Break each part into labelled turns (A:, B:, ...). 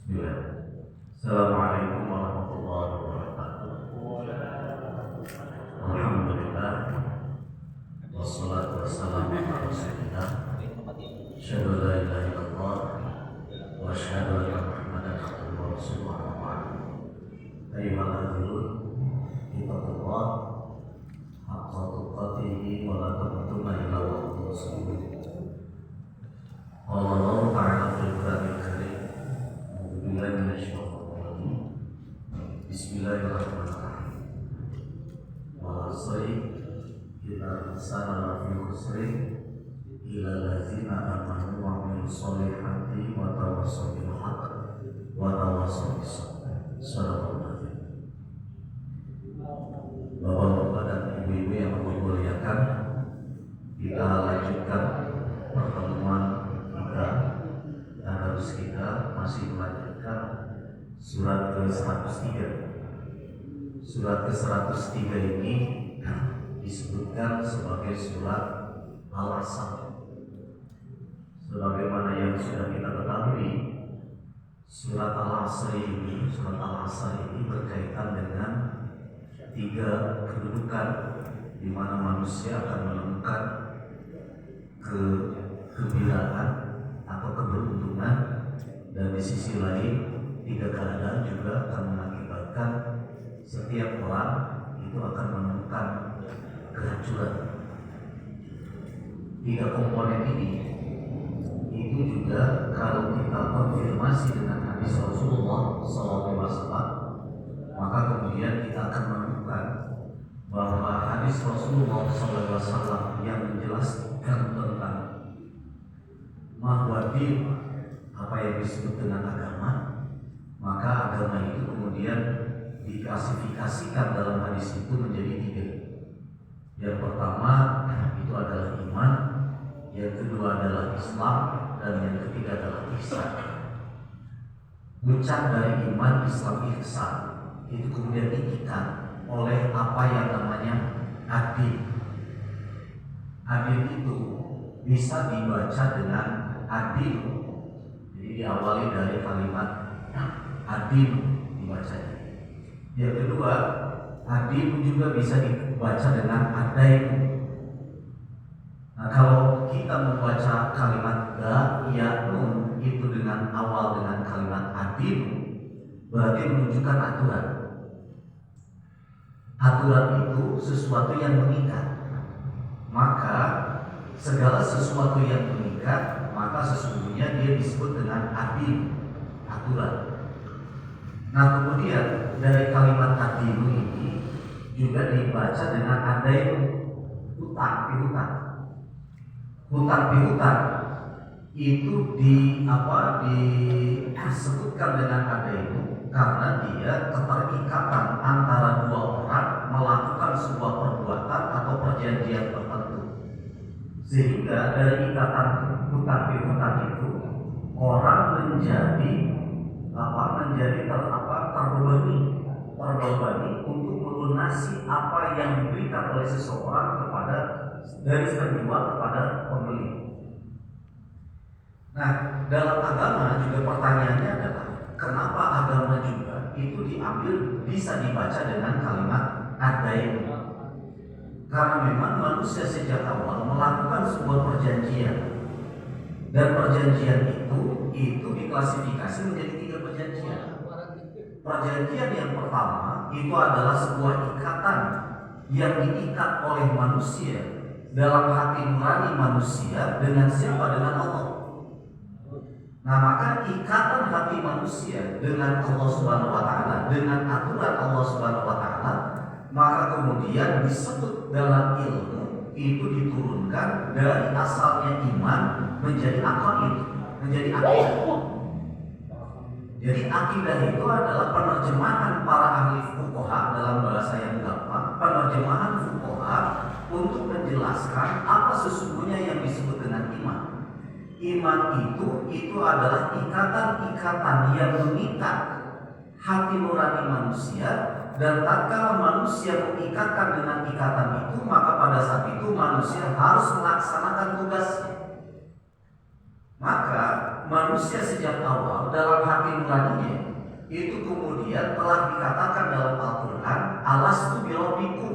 A: Bismillah. Assalamualaikum warahmatullahi wabarakatuh. Alhamdulillah. Wassalatu wassalamu ala rasulillah. Asyhadu an la ilaha illallah wa asyhadu anna Muhammadan abduhu wa rasuluhu amma ba'du. Ayyuhal hadirin, ittaqullah haqqa tuqatih wa la tamutunna illa wa antum muslimun. Allah Ta'ala fil Qur'anil Karim. Bismillahirrahmanirrahim. Wa asri inna insana lafi khusrin illa allazina amanu wa amilus solihati wa tawassaw bil haqq wa tawassaw bis sabr. Shadaqallahu. Bapak-bapak dan ibu-ibu yang aku muliakan, kita lanjutkan pertemuan kita dan harus kita masih melanjutkan surat ke-103. Surat ke-103 ini disebutkan sebagai surat Al-Asr. Sebagaimana yang sudah kita ketahui, surat Al-Asr ini berkaitan dengan 3 kedudukan di mana manusia akan menemukan kegembiraan atau keberuntungan, dan di sisi lain 3 keadaan juga akan mengakibatkan setiap orang itu akan menemukan kehancuran. 3 komponen ini itu juga kalau kita konfirmasi dengan hadis Rasulullah SAW, maka kemudian kita akan menemukan bahwa hadis Rasulullah SAW yang menjelaskan tentang mahwadin, apa yang disebut dengan agama, maka agama itu kemudian diklasifikasikan dalam hadis itu menjadi 3. Yang pertama itu adalah iman, yang kedua adalah Islam, dan yang ketiga adalah ihsan. Puncak dari iman, Islam, ihsan itu kemudian diikat oleh apa yang namanya adil. Adil itu bisa dibaca dengan adil, jadi diawali dari kalimat adil dibacanya. Yang kedua, adil juga bisa dibaca dengan adain. Nah, kalau kita membaca kalimat da'iyatun itu dengan awal dengan kalimat adil, berarti menunjukkan aturan. Aturan itu sesuatu yang mengikat. Maka segala sesuatu yang mengikat, maka sesungguhnya dia disebut dengan adil, aturan. Nah, kemudian dari kalimat adil ini juga dibaca dengan adain, hutang piutang. Hutang piutang itu disebutkan dengan adain karena dia keterikatan antara 2 orang melakukan sebuah perbuatan atau perjanjian tertentu, sehingga dari ikatan hutang piutang itu orang menjadi terbebani untuk melunasi apa yang diberikan oleh seseorang kepada dari penjual kepada pembeli. Nah, dalam agama juga pertanyaannya adalah kenapa agama juga itu diambil bisa dibaca dengan kalimat adain? Karena memang manusia sejak awal melakukan sebuah perjanjian, dan perjanjian itu diklasifikasi menjadi 3 perjanjian. Perjanjian yang pertama itu adalah sebuah ikatan yang diikat oleh manusia dalam hati nurani manusia dengan siapa? Dengan Allah. Nah, maka ikatan hati manusia dengan Allah Subhanahu wa taala, dengan aturan Allah Subhanahu wa taala, maka kemudian disebut dalam ilmu itu diturunkan dari asalnya iman menjadi aqaid, menjadi akidah. Jadi akidah itu adalah penerjemahan para ahli fuqaha dalam bahasa yang gampang, penerjemahan fuqaha untuk menjelaskan apa sesungguhnya yang disebut dengan iman. Iman itu adalah ikatan-ikatan yang mengikat hati nurani manusia, dan tatkala manusia mengikatkan dengan ikatan itu, maka pada saat itu manusia harus melaksanakan tugasnya. Maka manusia sejak awal dalam hati nuraninya itu kemudian telah dikatakan dalam Al-Quran, alastu birabbikum,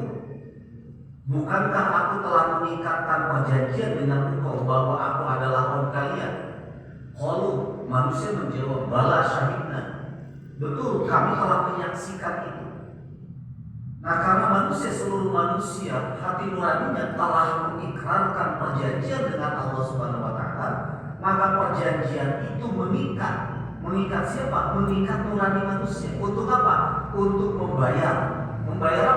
A: bukankah aku telah mengikatkan perjanjian dengan engkau bahwa aku adalah Rabb kalian? Qalu, manusia menjawab, bala syahidna, betul kami telah menyaksikan itu. Nah, karena manusia, seluruh manusia hati nuraninya telah mengikrarkan perjanjian dengan Allah Subhanahu wa Ta'ala, maka perjanjian itu mengikat siapa? Mengikat nurani manusia. Untuk apa? Untuk membayar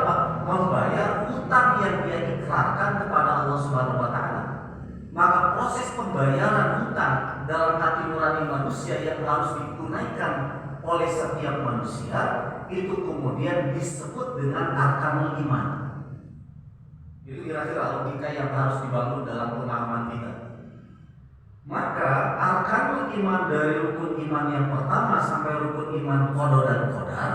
A: apa? Membayar hutang yang dia ikrarkan kepada Allah Subhanahu wa Ta'ala. Maka proses pembayaran hutang dalam hati nurani manusia yang harus ditunaikan oleh setiap manusia itu kemudian disebut dengan arkanul iman. Itu kira-kira logika yang harus dibangun dalam pemahaman kita. Maka arkanul iman dari rukun iman yang pertama sampai rukun iman qada dan qadar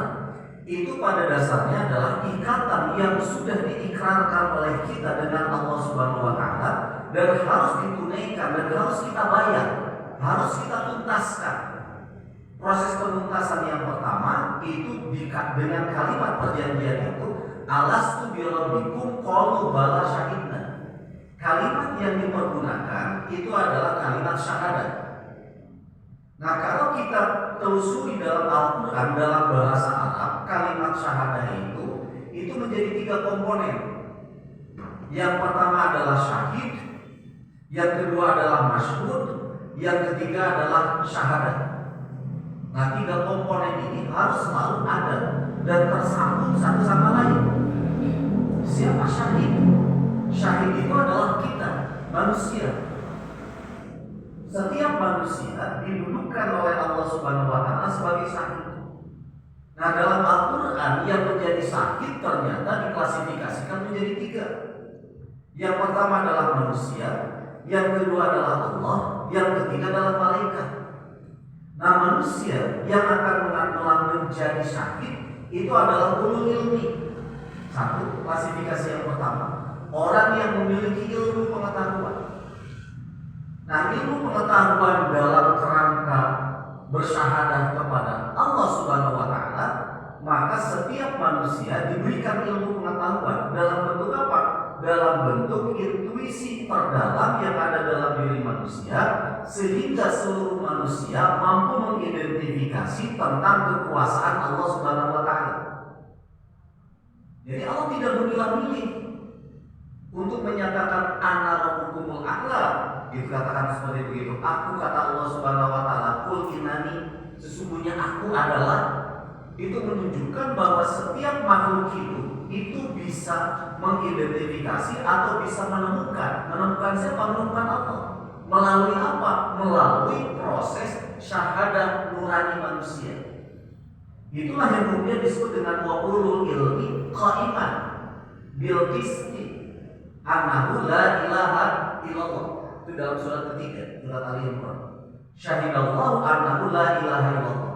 A: itu pada dasarnya adalah ikatan yang sudah diikrarkan oleh kita dengan Allah Subhanahu wa Ta'ala dan harus ditunaikan dan harus kita bayar, harus kita tuntaskan. Proses penuntasan yang pertama itu dengan kalimat perjanjian itu, alastu birabbikum qalu bala syahidna. Kalimat yang dipergunakan itu adalah kalimat syahadat. Nah, kalau kita telusuri dalam Al-Quran dalam bahasa Arab, kalimat syahadat itu menjadi 3 komponen. Yang pertama adalah syahid, yang kedua adalah masyhud, yang ketiga adalah syahadat. Nah, 3 komponen ini harus selalu ada dan tersambung satu sama lain. Siapa syahid? Syahid itu adalah kita, manusia. Setiap manusia didudukkan oleh Allah Subhanahu wa Ta'ala sebagai syahid. Nah, dalam Al-Quran yang menjadi syahid ternyata diklasifikasikan menjadi 3. Yang pertama adalah manusia, yang kedua adalah Allah, yang ketiga adalah malaikat. Nah, manusia yang akan menjadi syahid itu adalah ulul ilmi. Satu, klasifikasi yang pertama, orang yang memiliki ilmu pengetahuan. Nah, ilmu pengetahuan dalam kerangka bersyahadat kepada Allah Subhanahu wa Ta'ala, maka setiap manusia diberikan ilmu pengetahuan dalam bentuk apa? Dalam bentuk intuisi terdalam yang ada dalam diri manusia, sehingga seluruh manusia mampu mengidentifikasi tentang kekuasaan Allah Subhanahu wa Ta'ala. Jadi Allah tidak memilah-milih untuk menyatakan ana rabbukumul a'la, dikatakan seperti begitu. Aku, kata Allah Subhanahu wa Ta'ala, qul innani, sesungguhnya aku adalah. Itu menunjukkan bahwa setiap makhluk hidup itu bisa mengidentifikasi atau bisa menemukan siapa? Menemukan Allah. Melalui apa? Melalui proses syahadat nurani manusia. Itulah yang kemudian disebut dengan wa ulul ilmi qa'iman bil qisti annahu la ilaha illallah. Itu dalam surat ketiga, surat Al-Imran. Syahidallahu annahu la ilaha illallah.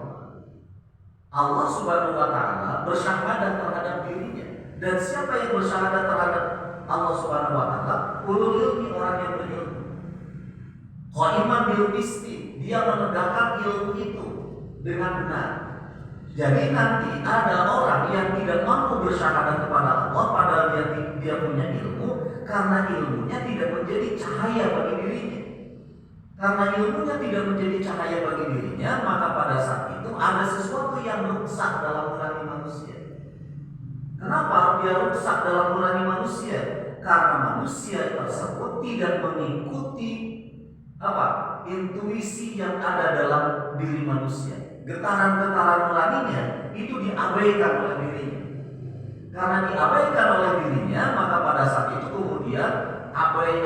A: Allah Subhanahu wa Ta'ala bersyahadat terhadap dirinya. Dan siapa yang bersyahadat terhadap Allah Subhanahu wa Ta'ala? Ulul ilmi, orang yang berilmu. Qa'iman bil qisti, dia menegakkan ilmu itu dengan benar. Jadi nanti ada orang yang tidak mampu bersyahadat kepada Allah padahal dia punya ilmu, karena ilmunya tidak menjadi cahaya bagi dirinya. Karena ilmunya tidak menjadi cahaya bagi dirinya, maka pada saat itu ada sesuatu yang rusak dalam nurani manusia. Kenapa dia rusak dalam nurani manusia? Karena manusia tersebut tidak mengikuti intuisi yang ada dalam diri manusia. Getaran-getaran nuraninya itu diabaikan oleh dirinya. Karena diabaikan oleh dirinya, maka pada saat itu kemudian abai,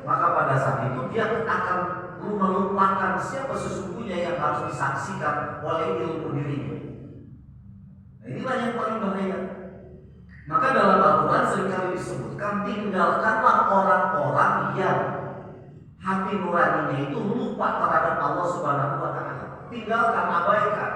A: maka pada saat itu dia akan melupakan siapa sesungguhnya yang harus disaksikan oleh ilmu dirinya. Nah, inilah yang paling bahaya. Maka dalam Al-Quran seringkali disebutkan, tinggalkanlah orang-orang yang hati nuraninya itu lupa terhadap Allah Subhanahu wa Ta'ala. Tinggalkan, abaikan.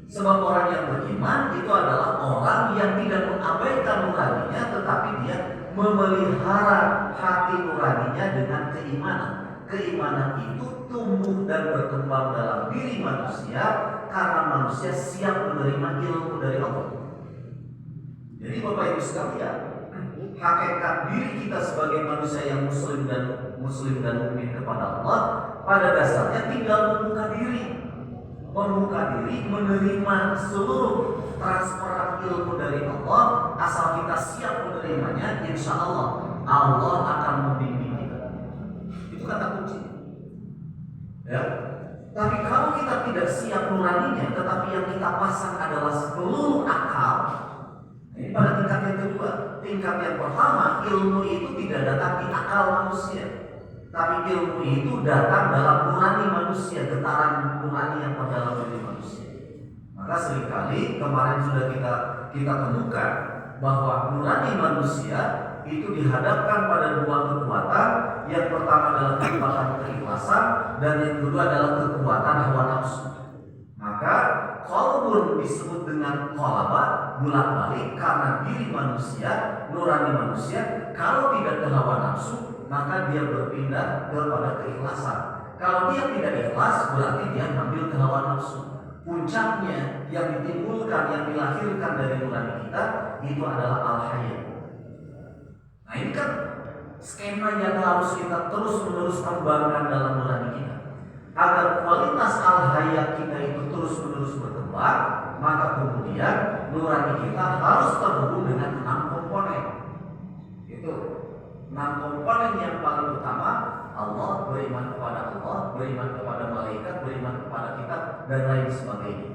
A: Sebab orang yang beriman itu adalah orang yang tidak mengabaikan nuraninya, tetapi dia memelihara hati nuraninya dengan keimanan. Keimanan itu tumbuh dan berkembang dalam diri manusia karena manusia siap menerima ilmu dari Allah. Jadi Bapak Ibu sekalian, hakikat diri kita sebagai manusia yang muslim dan mukmin kepada Allah pada dasarnya tinggal membuka diri menerima seluruh transferan ilmu dari Allah. Asal kita siap menerimanya, insya Allah akan membimbing kita. Itu kata kunci. Ya. Tapi kalau kita tidak siap nuraninya, tetapi yang kita pasang adalah seluruh akal. Ini pada tingkat yang kedua. Tingkat yang pertama, ilmu itu tidak datang di akal manusia, tapi ilmu itu datang dalam nurani manusia, getaran nurani yang terdalam diri manusia. Maka seringkali kemarin sudah kita temukan bahwa nurani manusia itu dihadapkan pada dua kekuatan. Yang pertama adalah kekuatan keikhlasan dan yang kedua adalah kekuatan hawa nafsu. Maka qalbun disebut dengan qalaba, bolak-balik, karena diri manusia, nurani manusia kalau tidak ke hawa nafsu maka dia berpindah kepada keikhlasan. Kalau dia tidak ikhlas berarti dia mengambil ke hawa nafsu. Puncaknya yang ditimbulkan, yang dilahirkan dari nurani kita itu adalah al-hayat. Nah ini kan skema yang harus kita terus-menerus kembangkan dalam nurani kita. Agar kualitas al-hayat kita itu terus-menerus berkembang, maka kemudian nurani kita harus terhubung dengan 6 komponen. Itu 6 komponen yang paling utama: Allah, beriman kepada Allah, beriman kepada malaikat, beriman kepada kitab, dan lain sebagainya.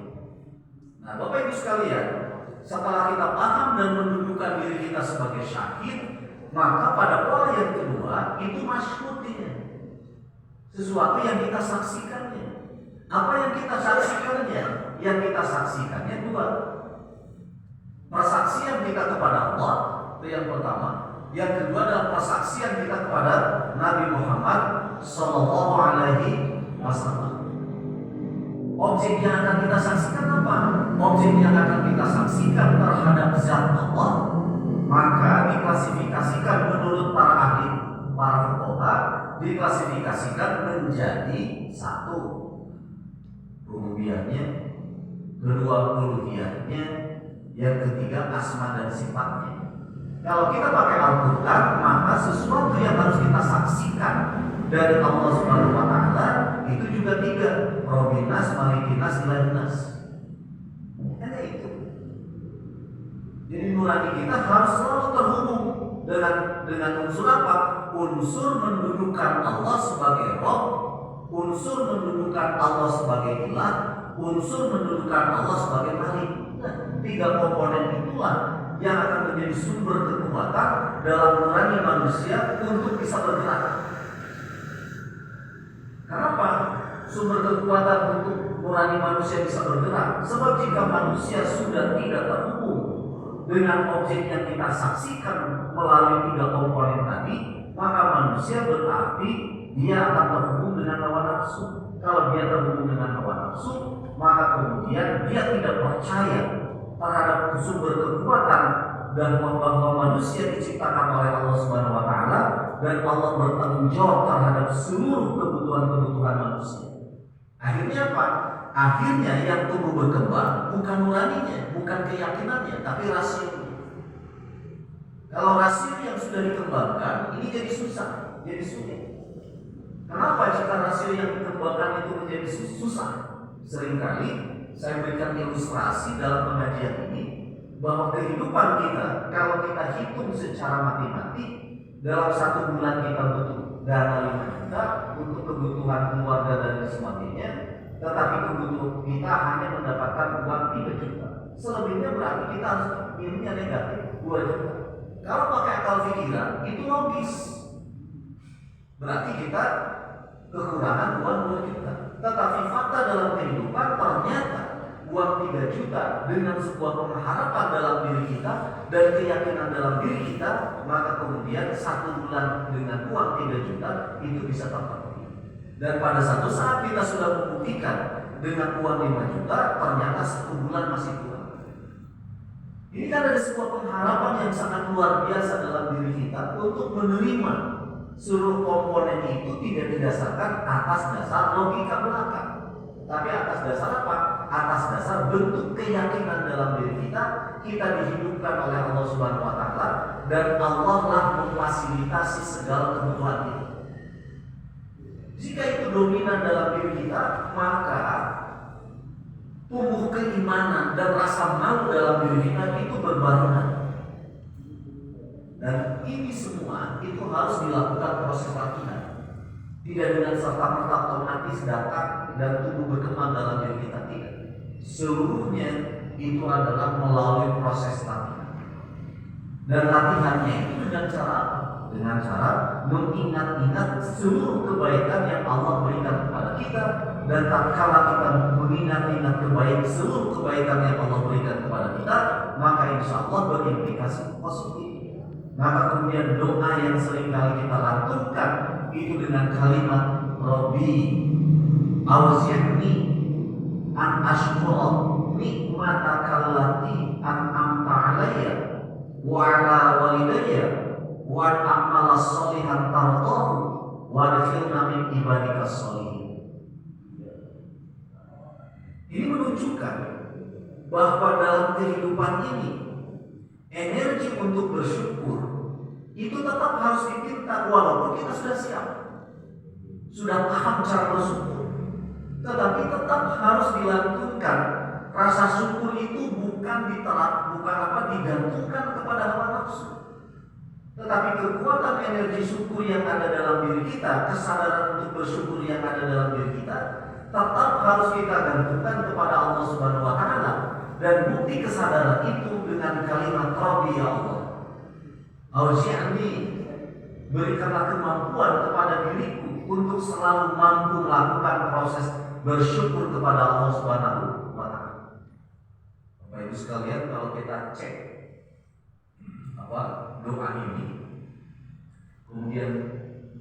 A: Nah Bapak Ibu sekalian, setelah kita paham dan mendudukan diri kita sebagai syahid, maka pada pola yang kedua itu masyhudnya, sesuatu yang kita saksikannya. Apa yang kita saksikannya? Yang kita saksikannya dua. Persaksian kita kepada Allah, itu yang pertama. Yang kedua adalah persaksian kita kepada Nabi Muhammad Sallallahu Alaihi Wasallam. Objek yang akan kita saksikan apa? Objek yang akan kita saksikan terhadap zat Allah, maka diklasifikasikan menurut para ahli, para fuqaha, diklasifikasikan menjadi satu, rububiyahnya, kedua uluhiyahnya, yang ketiga asma dan sifatnya. Kalau kita pakai Al-Quran, maka sesuatu yang harus kita saksikan dari Allah Subhanahu wa Ta'ala itu juga tiga: Robbinas, Malikinas, Ilahinas. Hanya itu. Jadi nurani kita harus selalu terhubung dengan unsur apa? Unsur mendudukan Allah sebagai Rabb, unsur mendudukan Allah sebagai Ilah, unsur mendudukan Allah sebagai Malik. Nah, tiga komponen itulah yang akan menjadi sumber kekuatan dalam nurani manusia untuk bisa bergerak. Kenapa sumber kekuatan untuk nurani manusia bisa bergerak? Sebab jika manusia sudah tidak terhubung dengan objek yang kita saksikan melalui tiga komponen tadi, maka manusia berarti dia akan terhubung dengan hawa nafsu. Kalau dia terhubung dengan hawa nafsu, maka kemudian dia tidak percaya terhadap sumber kekuatan dan bahwa manusia diciptakan oleh Allah Subhanahu wa Ta'ala dan Allah bertanggung jawab terhadap seluruh kebutuhan manusia. Akhirnya apa? Akhirnya yang tumbuh berkembang bukan nuraninya, bukan keyakinannya, tapi rasionya. Kalau rasio yang sudah dikembangkan ini jadi susah, jadi sulit. Kenapa jika rasio yang dikembangkan itu menjadi susah? Seringkali saya berikan ilustrasi dalam pengajian ini bahwa kehidupan kita, kalau kita hitung secara matematik, dalam 1 bulan kita butuh dana 5 juta untuk kebutuhan keluarga dan sebagainya, tetapi kebutuhan kita hanya mendapatkan uang 3 juta. Selebihnya berarti kita harus nilainya negatif 2 juta. Kalau pakai akal pikiran itu logis, berarti kita kekurangan uang 2 juta. Tetapi fakta dalam kehidupan ternyata uang 3 juta dengan sebuah pengharapan dalam diri kita dan keyakinan dalam diri kita, maka kemudian 1 bulan dengan uang 3 juta itu bisa terpenuhi. Dan pada satu saat kita sudah membuktikan dengan uang 5 juta, ternyata 1 bulan masih kurang. Ini kan ada sebuah pengharapan yang sangat luar biasa dalam diri kita untuk menerima seluruh komponen itu tidak didasarkan atas dasar logika belaka, tapi atas dasar apa? Atas dasar bentuk keyakinan dalam diri kita. Kita dihidupkan oleh Allah Subhanahu wa Ta'ala, dan Allah lah memfasilitasi segala kebutuhan kita. Jika itu dominan dalam diri kita, maka tumbuh keimanan dan rasa malu dalam diri kita itu berbarengan. Dan ini semua itu harus dilakukan proses latihan. Tidak dengan serta-merta otomatis datang dan tumbuh berkembang dalam diri kita, tidak. Seluruhnya itu adalah melalui proses latihan. Dan latihannya itu dengan cara apa? Dengan cara mengingat-ingat seluruh kebaikan yang Allah berikan kepada kita. Dan tatkala kita mengingat-ingat seluruh kebaikan yang Allah berikan kepada kita, maka insya Allah berimplikasi positif. Maka kemudian doa yang seringkali kita lantunkan itu dengan kalimat Rabbi auzi'ni an ashkura nikmataka allati an'amta alayya wa ala walidayya wa a'mala sholihan tardahu wa adkhilna min ibadika sholihin. Ini menunjukkan bahwa dalam kehidupan ini energi untuk bersyukur itu tetap harus dipinta, walaupun kita sudah siap, sudah paham cara bersyukur, tetapi tetap harus dilantunkan. Rasa syukur itu bukan digantungkan kepada hawa nafsu, tetapi kekuatan energi syukur yang ada dalam diri kita, kesadaran untuk bersyukur yang ada dalam diri kita, tetap harus kita gantungkan kepada Allah Subhanahu wa Ta'ala. Dan bukti kesadaran itu dengan kalimat Rabbi, ya Allah, auzi'ni, berikanlah kemampuan kepada diriku untuk selalu mampu melakukan proses bersyukur kepada Allah Subhanahu wa Ta'ala. Bapak Ibu sekalian, kalau kita cek doa ini, kemudian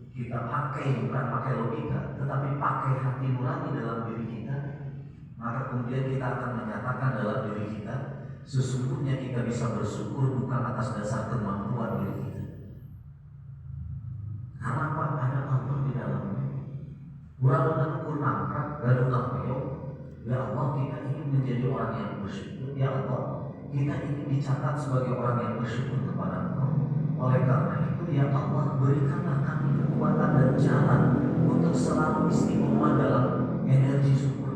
A: kita pakai, bukan pakai logika, tetapi pakai hati nurani dalam diri kita, maka kemudian kita akan menyatakan dalam diri kita, sesungguhnya kita bisa bersyukur bukan atas dasar kemampuan diri kita. Karena apa? Ada Allah di dalamnya. Kurang mengukur nangkap, gaduh kapeo. Ya Allah, kita ingin menjadi orang yang bersyukur. Ya Allah, kita ingin dicatat sebagai orang yang bersyukur kepada Engkau. Oleh karena itu, ya Allah, berikanlah kami kekuatan dan jalan untuk selalu istiqomah dalam energi syukur.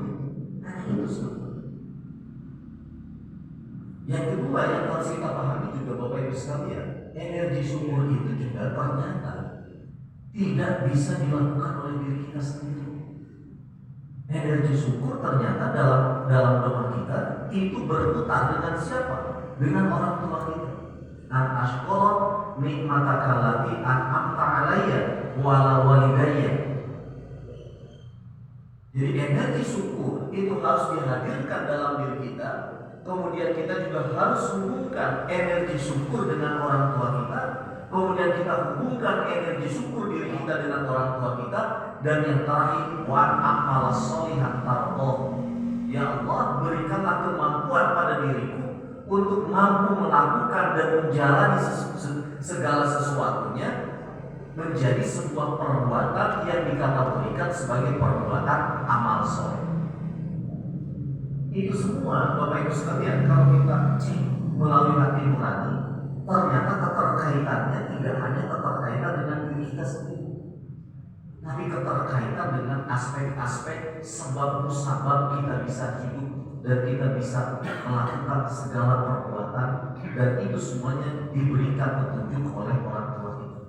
A: Itu sebetulnya. Yang kedua yang harus kita pahami juga Bapak Ibu sekalian, energi syukur itu juga ternyata tidak bisa dilakukan oleh diri kita sendiri. Energi syukur ternyata dalam doa kita itu berputar dengan siapa? Dengan orang tua kita. An ashkura nikmataka allati an'amta alayya wa ala walidayya. Jadi energi syukur itu harus dihadirkan dalam diri kita. Kemudian kita juga harus hubungkan energi syukur dengan orang tua kita. Kemudian kita hubungkan energi syukur diri kita dengan orang tua kita. Dan yang terakhir, wa a'mala sholihan tardahu. Ya Allah, berikanlah kemampuan pada diriku untuk mampu melakukan dan menjalani segala sesuatunya menjadi sebuah perbuatan yang dikategorikan sebagai perbuatan amal soleh. Itu semua Bapak Ibu sekalian, kalau kita cek melalui hati nurani, ternyata keterkaitannya tidak hanya keterkaitan dengan diri kita sendiri, tapi keterkaitan dengan aspek-aspek sebab musabab kita bisa hidup dan kita bisa melakukan segala perbuatan, dan itu semuanya diberikan petunjuk oleh orang tua kita.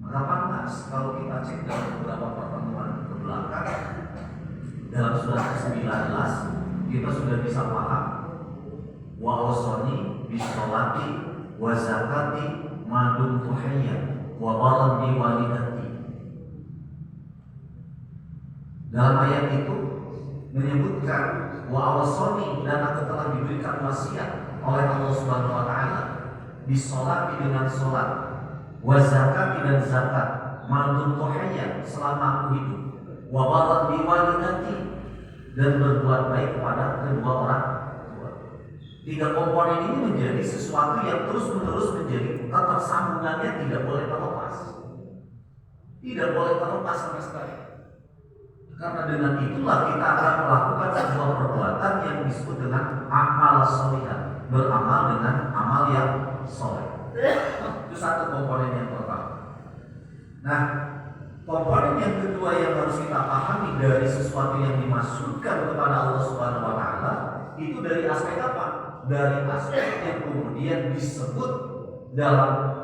A: Maka pantas kalau kita cek dalam beberapa pertemuan ke belakang, dalam surat ke-19 kita sudah bisa paham wa awsani bisolati wa zakati ma dumtu hayyan wa barran bi walidati. Dalam ayat itu menyebutkan wa awsani, dan aku telah diberikan wasiat oleh Allah Subhanahu wa Ta'ala bisolati, dengan sholat, wa zakati, dan zakat, ma dumtu hayyan, selama aku hidup, wa barran bi walidati, dan berbuat baik kepada kedua orang tua. Tiga komponen ini menjadi sesuatu yang terus-menerus menjadi ketersambungannya tidak boleh terlepas. tidak boleh terlepas sama sekali. Karena dengan itulah kita akan melakukan sebuah perbuatan yang disebut dengan amal sholihah, beramal dengan amal yang soleh. Itu satu komponen yang pertama. Nah, komponen yang kedua yang harus kita pahami dari sesuatu yang dimaksudkan kepada Allah Subhanahu wa taala itu dari aspek apa? Dari aspek yang kemudian disebut dalam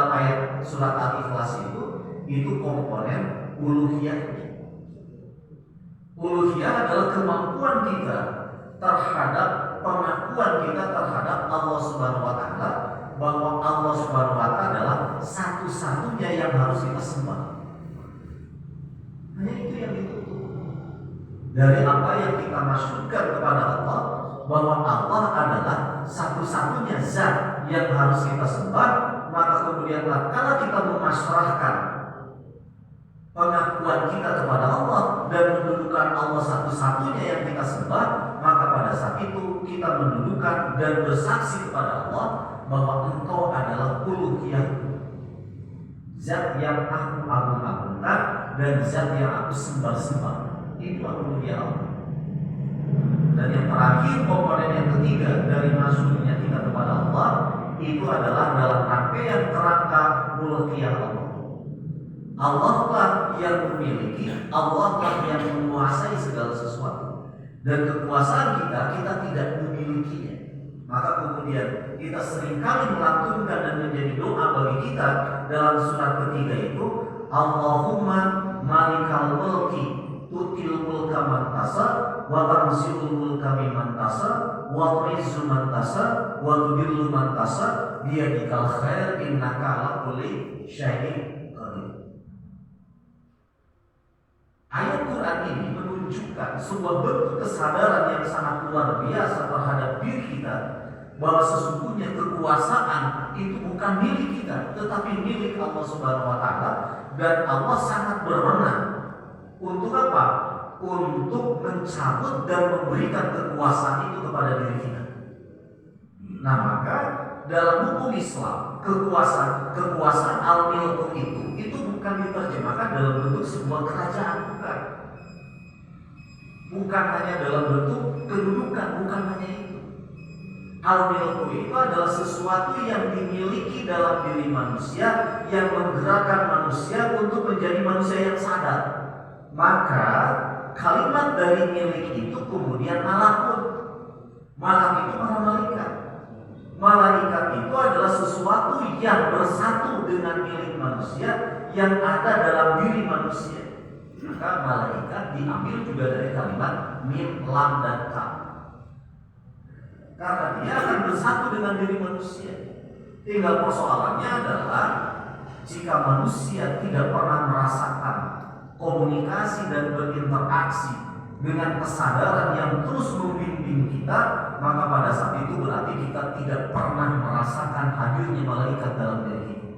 A: ayat surat Al-Ikhlas itu komponen uluhiyah. Uluhiyah adalah kemampuan kita terhadap pengakuan kita terhadap Allah Subhanahu wa taala bahwa Allah Subhanahu wa taala adalah satu-satunya yang harus kita sembah. Hanya itu yang ditutup dari apa yang kita maksudkan kepada Allah bahwa Allah adalah satu-satunya zat yang harus kita sembah. Maka kemudian kalau kita memasrahkan pengakuan kita kepada Allah dan mendudukan Allah satu-satunya yang kita sembah, maka pada saat itu kita mendudukan dan bersaksi kepada Allah bahwa Engkau adalah uluhiyah, zat yang aku agung-agungkan dan zat yang aku sembah-sembah. Itu uluhiyah Allah. Dan yang terakhir, komponen yang ketiga dari masuknya kita kepada Allah itu adalah dalam rangkaian kerangka mulkiyah Allah. Allah lah yang memiliki, Allah lah yang menguasai segala sesuatu. Dan kekuasaan kita tidak memilikinya. Maka kemudian kita seringkali melantunkan dan menjadi doa bagi kita dalam surat ketiga itu, Allahumma malikal mulki tutil mulka man tasar wa tanzi'ul mulka mimman tasar wa tu'izzu man tasar wa tudillu man tasar biyadikal khair innaka ala kulli syai'in qadir. Ayat Quran ini menunjukkan sebuah bentuk kesadaran yang sangat luar biasa terhadap diri kita bahwa sesungguhnya kekuasaan itu bukan milik kita tetapi milik Allah Subhanahu wa taala dan Allah sangat berwenang untuk apa? Untuk mencabut dan memberikan kekuasaan itu kepada diri kita. Nah, maka dalam hukum Islam kekuasaan al-milku itu bukan diterjemahkan dalam bentuk sebuah kerajaan, bukan hanya dalam bentuk kedudukan, bukan hanya itu. Al-milku itu adalah sesuatu yang dimiliki dalam diri manusia yang menggerakkan manusia untuk menjadi manusia yang sadar. Maka kalimat dari milik itu kemudian malakut. Malak itu para malaikat. Malaikat itu adalah sesuatu yang bersatu dengan milik manusia yang ada dalam diri manusia. Maka malaikat diambil juga dari kalimat mim, lam, dan kaf. Karena dia akan bersatu dengan diri manusia. Tinggal persoalannya adalah jika manusia tidak pernah merasakan komunikasi dan berinteraksi dengan kesadaran yang terus membimbing kita, maka pada saat itu berarti kita tidak pernah merasakan hadirnya malaikat dalam diri kita.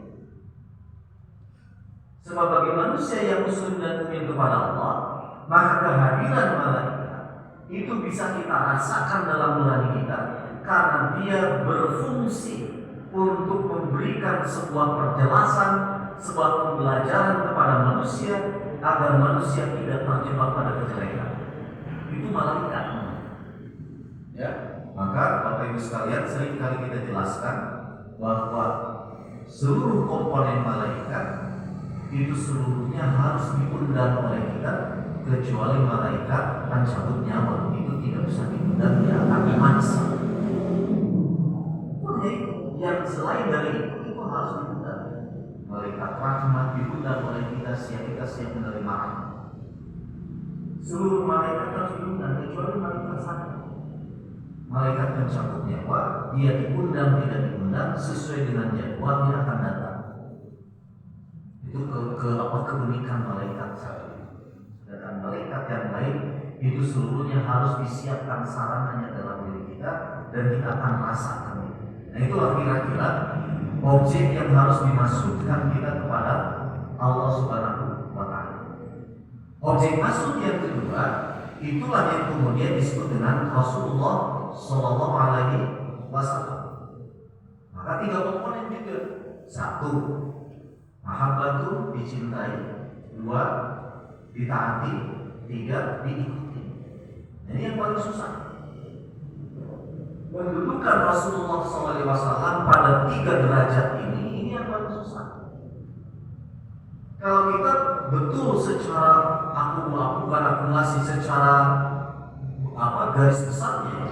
A: Sebab bagi manusia yang muslim dan mukmin kepada Allah, maka kehadiran malaikat itu bisa kita rasakan dalam nurani kita karena dia berfungsi untuk memberikan sebuah perjelasan, sebuah pembelajaran kepada manusia agar manusia tidak terjebak pada kejelekan. Itu malaikat. Ya, maka Bapak Ibu sekalian, sering kali kita jelaskan bahwa seluruh komponen malaikat itu seluruhnya harus diundang oleh kita, kecuali malaikat pencabut nyawa itu tidak bisa diundang, dia akan dimaksa. Yang selain dari itu harus diundang. Malaikat rahmat diundang oleh kita siap menerima rahmat. Seluruh malaikat harus diundang kecuali malaikat sakit. Malaikat pencabut nyawa dia diundang tidak diundang sesuai dengan jadwal dia akan datang. Itu keunikan malaikat satu. Sedangkan malaikat yang lain itu seluruhnya harus disiapkan sarananya dalam diri kita dan kita akan rasakan. Nah, itulah kira-kira objek yang harus dimasukkan kita kepada Allah Subhanahu wa taala. Objek masuk yang kedua itulah yang kemudian disebut dengan Rasulullah Shallallahu alaihi wasallam. Maka tiga komponen juga. Satu, Mahabbatun dicintai, 2 ditaati, 3 diikuti. Ini yang paling susah. Mendudukan Rasulullah SAW pada 3 derajat ini yang paling susah. Kalau kita betul secara aku melakukan akumulasi secara garis besarnya,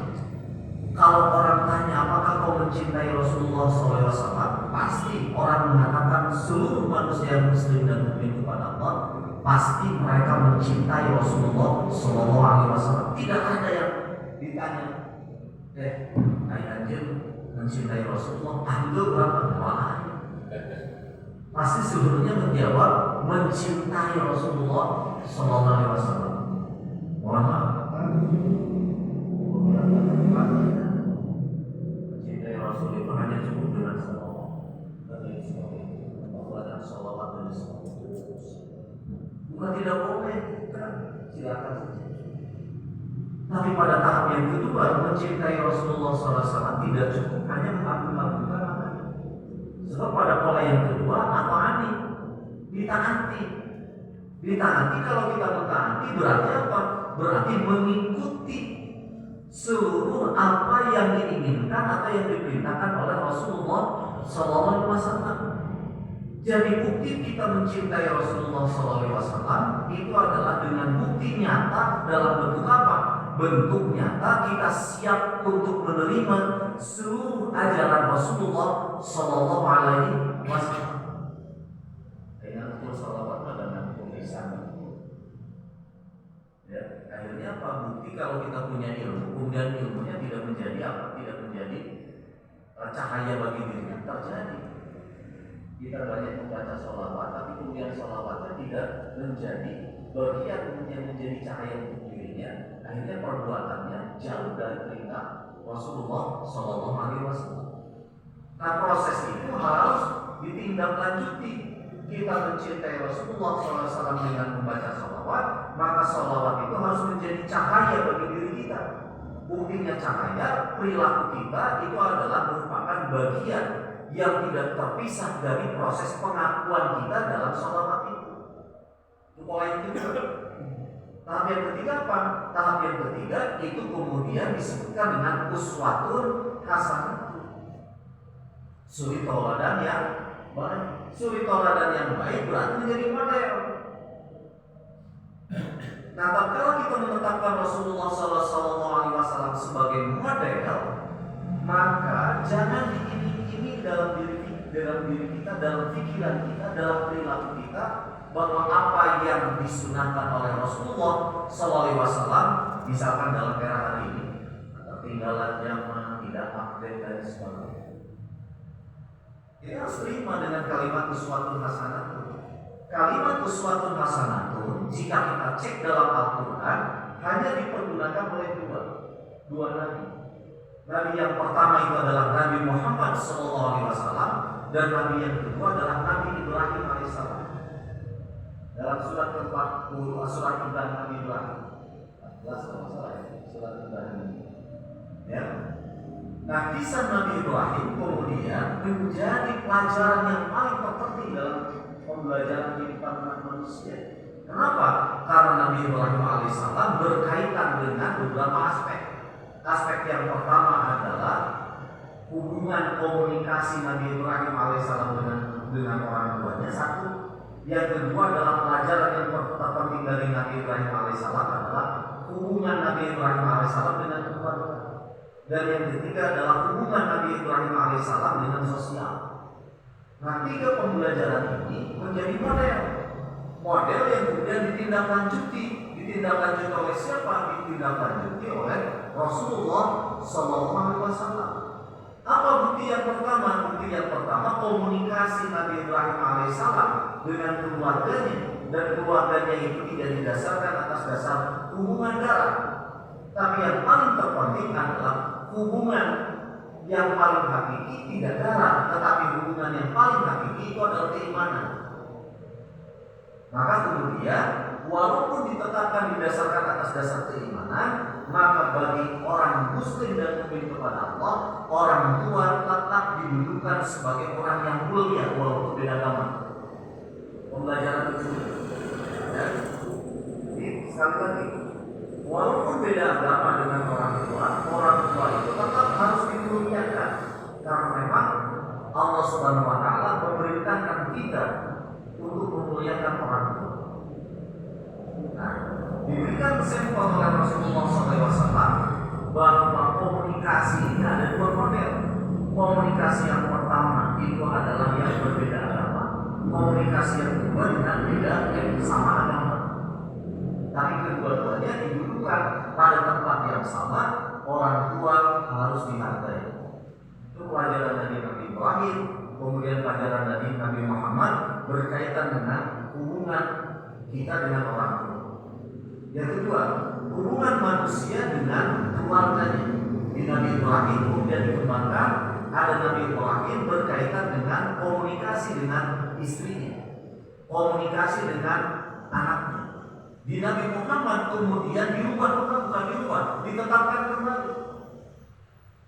A: kalau orang tanya apakah kau mencintai Rasulullah SAW, pasti orang mengatakan seluruh manusia muslim dan mukmin kepada Allah pasti mereka mencintai Rasulullah SAW. Tidak ada yang ditanya, anjir mencintai Rasulullah, anjir berapa? Pasti seluruhnya menjawab mencintai Rasulullah SAW. Mohon maaf. Mencintai Rasul itu hanya cukup dengan salawat. Dan salawat dan salawat. Bukan tidak boleh, kan? Silakan saja. Tapi pada tahap yang kedua, mencintai Rasulullah SAW tidak cukup hanya melakukan apa. Sebab pada pola yang kedua, apa ditaati. Ditaati, kalau kita mentaati berarti apa? Berarti mengikuti seluruh apa yang diinginkan atau yang diperintahkan oleh Rasulullah SAW. Jadi bukti kita mencintai Rasulullah SAW itu adalah dengan bukti nyata dalam bentuk apa? Bentuk nyata kita siap untuk menerima seluruh ajaran Rasulullah SAW. Dengan betul salawat dengan pemeriksaan. Ya, akhirnya apa? Bukti kalau kita punya ilmu, kemudian ilmunya tidak menjadi apa? Tidak menjadi cahaya bagi diri kita, terjadi. Kita banyak membaca sholawat, tapi kemudian sholawatnya tidak menjadi bagian yang menjadi cahaya untuk dirinya. Akhirnya perbuatannya jauh dari perintah Rasulullah SAW. Nah, proses itu harus ditindaklanjuti. Kita mencintai Rasulullah SAW dengan membaca sholawat, maka sholawat itu harus menjadi cahaya bagi diri kita. Buktinya cahaya, perilaku kita itu adalah merupakan bagian yang tidak terpisah dari proses pengakuan kita dalam sholawat itu. Itu pola yang kedua. Tahap yang ketiga apa? Tahap yang ketiga itu kemudian disebutkan dengan uswatun hasanah. Suri tauladan yang baik. Suri tauladan yang baik berarti menjadi model. Nah, tatkala kita menetapkan Rasulullah SAW sebagai model, maka jangan diiming-iming dalam diri kita, dalam pikiran kita, dalam perilaku kita, bahwa apa yang disunahkan oleh Rasulullah SAW, misalkan dalam era hari ini, ketinggalan zaman, tidak update dan sebagainya. Kita harus terima dengan kalimat uswatun hasanatun. Kalimat uswatun hasanatun, jika kita cek dalam Al-Quran, hanya dipergunakan oleh dua nabi. Nabi yang pertama itu adalah Nabi Muhammad SAW, dan nabi yang kedua adalah Nabi Ibrahim AS. Dalam surat ke-40, surat Ibrahim Nabi Ibrahim. Surat Ibrahim. Ya. Nah, kisah Nabi Ibrahim kemudian menjadi pelajaran yang paling terpenting dalam pembelajaran kehidupan manusia. Kenapa? Karena Nabi Ibrahim alaihissalam berkaitan dengan beberapa aspek. Aspek yang pertama adalah hubungan komunikasi Nabi Ibrahim alaihissalam dengan orang tuanya. Satu. Yang kedua adalah pelajaran yang terpenting dari Nabi Ibrahim alaihissalam adalah hubungan Nabi Ibrahim alaihissalam dengan keluarga. Dan yang ketiga adalah hubungan Nabi Ibrahim alaihissalam dengan sosial. Nah, 3 pembelajaran ini menjadi model yang kemudian ditindaklanjuti oleh siapa? Ditindaklanjuti oleh Rasulullah SAW. Apa bukti yang pertama? Bukti yang pertama, komunikasi Nabi Ibrahim alaihissalam dengan keluarganya, dan keluarganya itu tidak didasarkan atas dasar hubungan darah, tapi yang paling terpenting adalah hubungan yang paling hakiki tidak darah, tetapi hubungan yang paling hakiki itu adalah keimanan. Maka kemudian walaupun ditetapkan didasarkan atas dasar keimanan, maka bagi orang muslim dan mukmin kepada Allah, orang tua tetap didudukan sebagai orang yang mulia walaupun beda agama. pembelajaran itu. Ya. Jadi sekali lagi, walaupun beda agama dengan orang tua itu tetap harus dimuliakan karena memang Allah Subhanahu wa taala memerintahkan kita untuk memuliakan orang tua. Nah, diberikan sampel oleh Rasulullah SAW bahwa komunikasi ini ada dua model. Komunikasi yang pertama itu adalah yang berbeda agama. Komunikasi yang kedua dengan beda yang sama agama. Tapi kedua-duanya didudukan pada tempat yang sama. Orang tua harus dihargai. Itu pelajaran dari Nabi Ibrahim, kemudian pelajaran dari Nabi Muhammad berkaitan dengan hubungan kita dengan orang tua. Yang kedua, hubungan manusia dengan keluarganya. Di Nabi Ibrahim kemudian dikembangkan, ada Nabi Ibrahim berkaitan dengan komunikasi dengan istrinya, komunikasi dengan anaknya. Di Nabi Muhammad kemudian bukan ditetapkan kembali.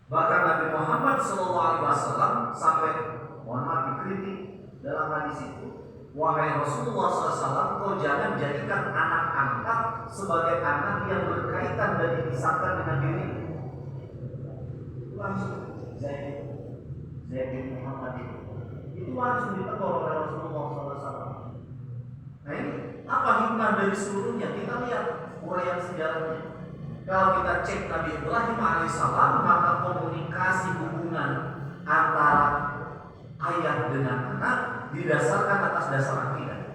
A: Bahkan Nabi Muhammad SAW sampai dikritik dalam hadis itu, wahai Rasulullah SAW, kau jangan jadikan anak angkat sebagai anak yang berkaitan dan dipisahkan dengan diri. Langsung Zaid bin Muhammad itu langsung ditegur oleh Rasulullah SAW. Nah ini apa hikmah dari seluruhnya? Kita lihat uraian sejarahnya. Kalau kita cek Nabi Ibrahim alaihissalam, maka komunikasi hubungan antara ayah dengan anak didasarkan atas dasar akidah.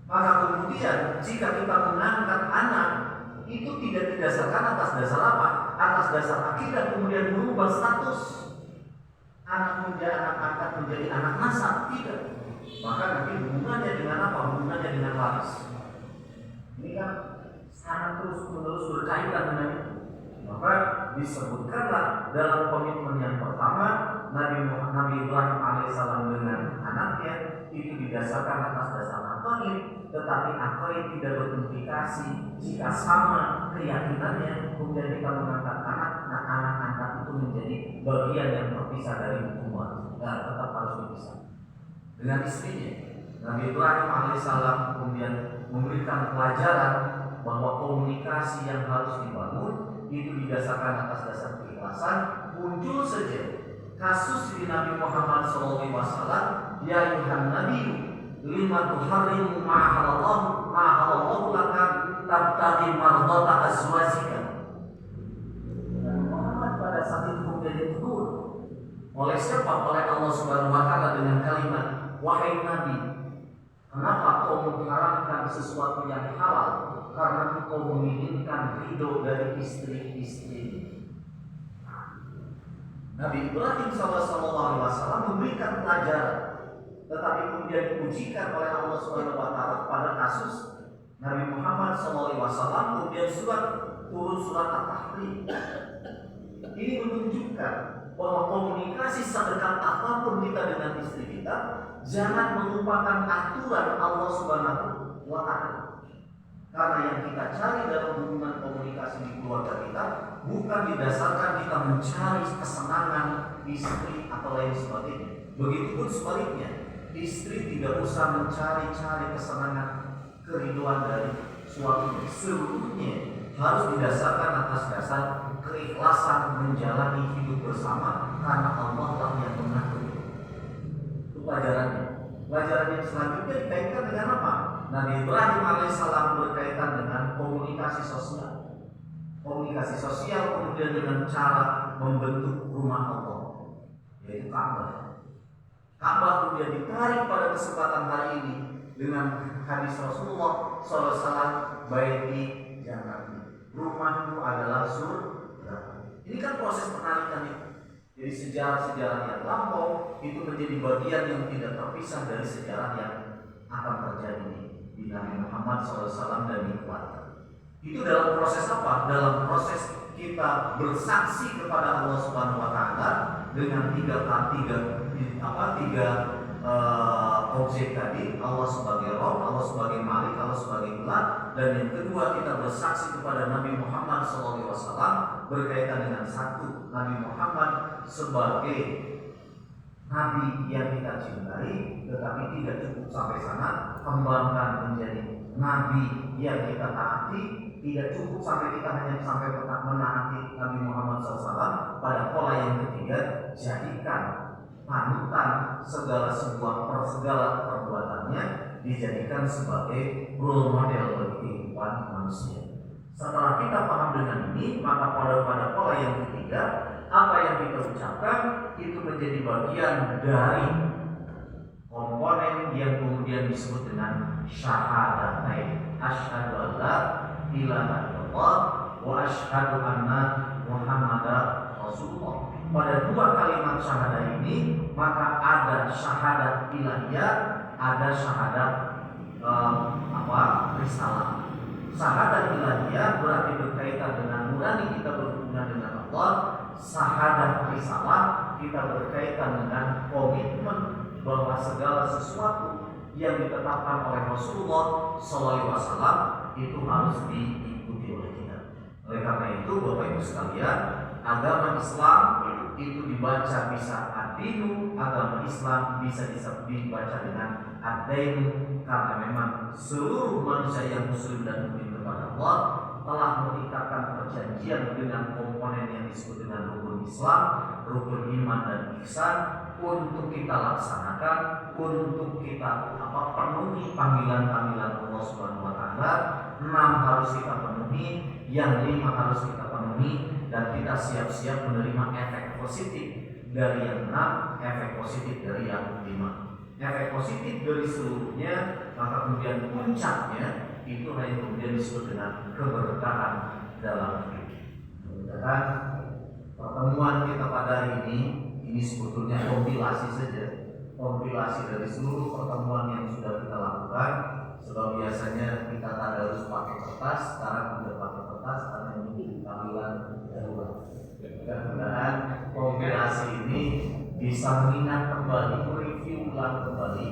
A: Maka kemudian jika kita mengangkat anak, itu tidak didasarkan atas dasar apa? Atas dasar akidah kemudian berubah status anak menjadi anak angkat menjadi anak nasab, tidak. Maka nanti hubungannya dengan apa? Hubungannya dengan waris. Ini kan sangat terus-menerus berkaitan dengan itu. Maka disebutkanlah dalam komitmen yang pertama Nabi Ibrahim alaihissalam dengan anaknya itu didasarkan atas dasar akaid, tetapi akaid tidak berimplikasi jika sama keyakinannya kemudian kita mengangkat anak angkat itu menjadi bagian yang terpisah dari hukum. Nah, tetap harus dipisah. Dengan istrinya, Nabi Ibrahim alaihissalam kemudian memberikan pelajaran bahwa komunikasi yang harus dibangun itu didasarkan atas dasar keikhlasan. Muncul saja kasus di Nabi Muhammad SAW, ya ayuhan Nabi, lima tuharrimu ma'ahallahu laka tabtaghi mardata azwajika. Nabi Muhammad pada saat itu kemudian ditegur oleh siapa? Oleh Allah Subhanahu wa taala dengan kalimat, wahai Nabi, kenapa kau mengharamkan sesuatu yang halal karena engkau menginginkan ridho dari istri-istri? Nabi Ibrahim SAW memberikan pelajaran, tetapi kemudian diujikan oleh Allah Subhanahu wa taala pada kasus Nabi Muhammad SAW. Kemudian turun surat At-Tahrim. Ini menunjukkan bahwa komunikasi sedekat apapun kita dengan istri kita, jangan melupakan aturan Allah Subhanahu wa taala. Karena yang kita cari dalam hubungan komunikasi di keluarga kita bukan didasarkan kita mencari kesenangan istri atau lain sebagainya. Begitupun sebaliknya, istri tidak usah mencari-cari kesenangan keriduan dari suaminya. Seluruhnya harus didasarkan atas dasar keikhlasan menjalani hidup bersama karena Allah lah yang mengatur. Itu pelajarannya. Pelajaran yang selanjutnya dikaitkan dengan apa? Nabi Ibrahim alaihissalam berkaitan dengan komunikasi sosial. Komunikasi sosial kemudian dengan cara membentuk rumah Allah, yaitu Ka'bah. Ka'bah kemudian ditarik pada kesempatan hari ini dengan hadis Rasulullah SAW, baiti jannati, rumahmu adalah surga. Ini kan proses penarikan itu. Jadi sejarah-sejarah yang lampau itu menjadi bagian yang tidak terpisah dari sejarah yang akan terjadi di Nabi Muhammad SAW dan di keluarga. Itu dalam proses apa? Dalam proses kita bersaksi kepada Allah Subhanahu wa taala dengan tiga objek tadi, Allah sebagai Rabb, Allah sebagai Malik, Allah sebagai Ilah, dan yang kedua kita bersaksi kepada Nabi Muhammad SAW berkaitan dengan satu, Nabi Muhammad sebagai nabi yang kita cintai, tetapi tidak cukup sampai sana, kembangkan menjadi nabi yang kita taati. Tidak cukup sampai kita hanya sampai menaati Nabi Muhammad SAW. Pada pola yang ketiga, jadikan panutan segala perbuatannya, dijadikan sebagai role model bagi kehidupan manusia. Setelah kita paham dengan ini, maka pada pola yang ketiga, apa yang kita ucapkan itu menjadi bagian dari komponen yang kemudian disebut dengan syahadatain. Asyhadu an la ilaha illallah wa asyhadu anna Muhammadar Rasulullah. Pada dua kalimat syahadah ini, maka ada syahadat ilahiyah, ada syahadat risalah. Syahadat ilahiyah berarti berkaitan dengan nurani kita berhubungan dengan Allah. Syahadat risalah kita berkaitan dengan komitmen bahwa segala sesuatu yang ditetapkan oleh Rasulullah SAW itu harus diikuti oleh kita. Oleh karena itu, Bapak Ibu sekalian, agama Islam itu dibaca bisa ad-dinu, agama Islam bisa dibaca dengan ad-dainu, karena memang seluruh manusia yang muslim dan mukmin kepada Allah telah mengikatkan perjanjian dengan komponen yang disebut dengan rukun Islam, rukun iman dan ihsan, untuk kita laksanakan, untuk kita penuhi panggilan-panggilan Allah Subhanahu wa taala. 6 harus kita penuhi, yang 5 harus kita penuhi, dan kita siap-siap menerima efek positif dari yang 6, efek positif dari yang 5. Efek positif dari seluruhnya, maka kemudian puncaknya itu hanya kemudian disebut dengan keberkahan dalam hidup. Mudah-mudahan pertemuan kita pada hari ini sebetulnya kompilasi saja, kompilasi dari seluruh pertemuan yang sudah kita lakukan. Sebab biasanya kita tadarus pakai kertas, sekarang tidak pakai kertas karena ini panggilan darurat. Mudah-mudahan kompilasi ini bisa mengingat kembali, mereview ulang kembali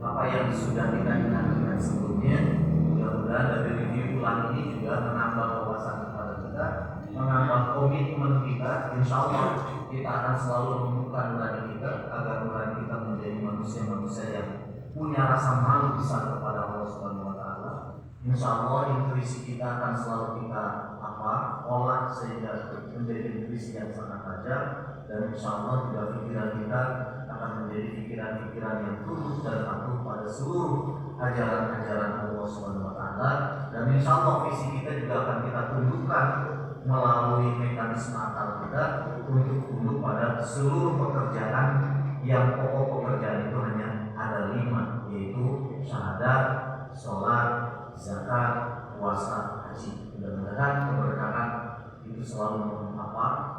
A: apa yang sudah kita ingat sebelumnya. Mudah-mudahan dari review ulang ini juga menambah wawasan kepada kita, menambah komitmen kita. Insya Allah kita akan selalu membuka nurani kita agar nurani kita menjadi manusia-manusia yang punya rasa malu besar kepada Allah Subhanahu wa taala. Insya Allah intuisi kita akan selalu kita olah sehingga menjadi intuisi yang sangat tajam, dan insya Allah juga pikiran kita akan menjadi pikiran-pikiran yang tulus dan patuh pada seluruh ajaran-ajaran Allah Subhanahu wa taala. Dan insya Allah visi kita juga akan kita tundukkan melalui mekanisme akal kita untuk tunduk pada seluruh pekerjaan yang pokok pekerjaan itu hanya ada 5, yaitu syahadat, sholat, zakat, puasa, haji. Mudah-mudahan keberkahan itu selalu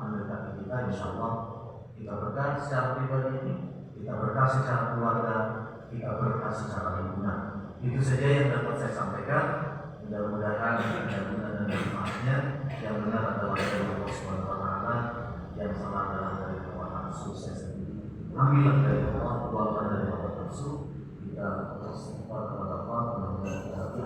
A: mendekati kita. Insya Allah kita berkah secara pribadi ini, kita berkah secara keluarga, kita berkah secara lingkungan. Itu saja yang dapat saya sampaikan. Mudah-mudahan ada guna dan manfaatnya. Yang benar adalah dari Allah Subhanahu wa taala, yang salah adalah dari kekuatan saya sendiri. Ambillah dari Allah, buanglah dari Allah Rasul. Kita bersyukur kepada Allah, mudah-mudahan kita